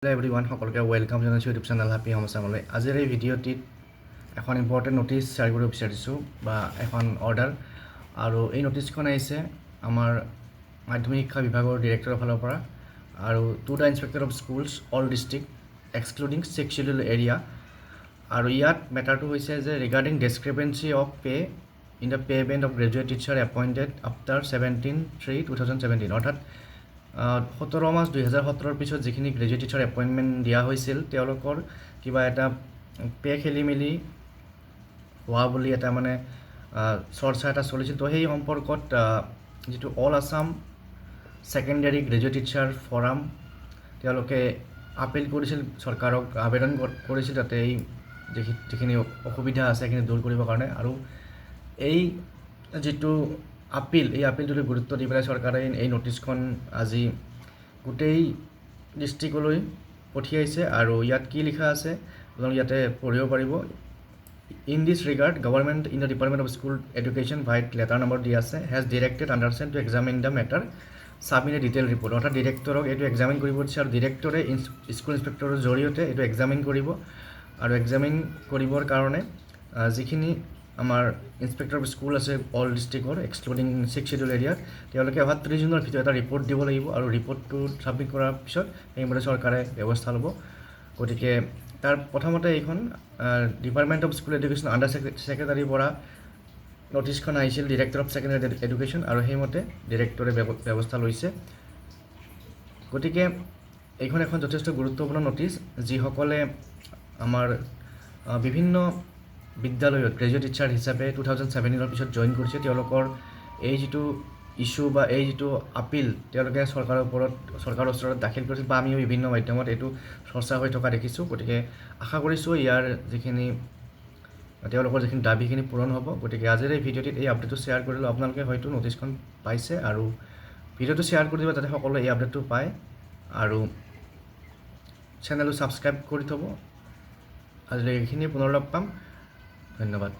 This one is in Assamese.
Hello everyone, সকলকে ওয়েলকাম জানাইছোঁ ইউটিউব চেনেল হ্যাপি হোম আসামলৈ। আজিৰ এই ভিডিঅ'টিত এখন ইম্পৰ্টেণ্ট ন'টিছ শ্বেয়াৰ কৰিব বিচাৰিছোঁ বা এখন অৰ্ডাৰ। আৰু এই ন'টিছখন আহিছে আমাৰ মাধ্যমিক শিক্ষা বিভাগৰ ডিৰেক্টৰৰ ফালৰ পৰা আৰু to the inspector of schools all district excluding 6 scheduled area. আৰু ইয়াত মেটাৰটো হৈছে যে regarding discrepancy of pay in the pay band of graduate teacher appointed after 17/3/2017 অৰ্থাৎ 17 মাৰ্চ 2017 পিছত যিখিনি গ্ৰেজুৱেট টিচাৰ এপইণ্টমেণ্ট দিয়া হৈছিল তেওঁলোকৰ কিবা এটা পে খেলি মেলি হোৱা বুলি এটা মানে চৰ্চা এটা চলিছিল। তো সেই সম্পৰ্কত যিটো all Assam secondary graduate teacher forum তেওঁলোকে আপিল কৰিছিল, চৰকাৰক আবেদন কৰিছিল যাতে এই যিখিনি অসুবিধা আছে সেইখিনি দূৰ কৰিবৰ কাৰণে। আৰু এই যিটো আপিল, এই আপিলটোলৈ গুৰুত্ব দি পেলাই চৰকাৰে এই ন'টিছখন আজি গোটেই ডিষ্ট্ৰিক্টলৈ পঠিয়াইছে। আৰু ইয়াত কি লিখা আছে আপোনালোকে ইয়াতে পঢ়িব পাৰিব। In this regard government in the department of school education vide letter number দি আছে has directed undersigned to examine the matter submit a detail report. অৰ্থাৎ ডিৰেক্টৰক এইটো এক্সামিন কৰিব দিছে আৰু ডিৰেক্টৰে স্কুল ইনস্পেক্টৰৰ জৰিয়তে এইটো এক্সামিন কৰিব। আৰু এক্সামিন কৰিবৰ কাৰণে যিখিনি আমাৰ ইনস্পেক্টৰ অফ স্কুল আছে অল ডিষ্ট্ৰিক্টৰ এক্সক্লুডিং 6 scheduled এৰিয়াত তেওঁলোকে অহা 30 জুনৰ ভিতৰত এটা ৰিপৰ্ট দিব লাগিব। আৰু ৰিপৰ্টটো ছাবমিট কৰাৰ পিছত সেইমতে চৰকাৰে ব্যৱস্থা ল'ব। গতিকে তাৰ প্ৰথমতে এইখন department of school education under ছেক্ৰেটাৰীৰ পৰা ন'টিছখন আহিছিল ডিৰেক্টৰ অফ ছেকেণ্ডেৰী এডুকেশ্যন আৰু সেইমতে ডিৰেক্টৰে ব্যৱস্থা লৈছে। গতিকে এইখন এখন যথেষ্ট গুৰুত্বপূৰ্ণ ন'টিছ। যিসকলে আমাৰ বিভিন্ন বিদ্যালয়ত গ্ৰেজুৱেট টিচাৰ হিচাপে 2017 পিছত জইন কৰিছে তেওঁলোকৰ এই যিটো ইছ্যু বা এই যিটো আপিল তেওঁলোকে চৰকাৰৰ ওচৰত দাখিল কৰিছিল বা আমিও বিভিন্ন মাধ্যমত এইটো চৰ্চা হৈ থকা দেখিছোঁ। গতিকে আশা কৰিছোঁ ইয়াৰ তেওঁলোকৰ যিখিনি দাবীখিনি পূৰণ হ'ব। গতিকে আজিৰ এই ভিডিঅ'টিত এই আপডেটটো শ্বেয়াৰ কৰিলোঁ। আপোনালোকে হয়তো ন'টিছখন পাইছে আৰু ভিডিঅ'টো শ্বেয়াৰ কৰি দিব যাতে সকলোৱে এই আপডেটটো পায় আৰু চেনেলটো ছাবস্ক্ৰাইব কৰি থ'ব। আজিলৈ এইখিনিয়ে, পুনৰ লগ পাম। ধন্যবাদ।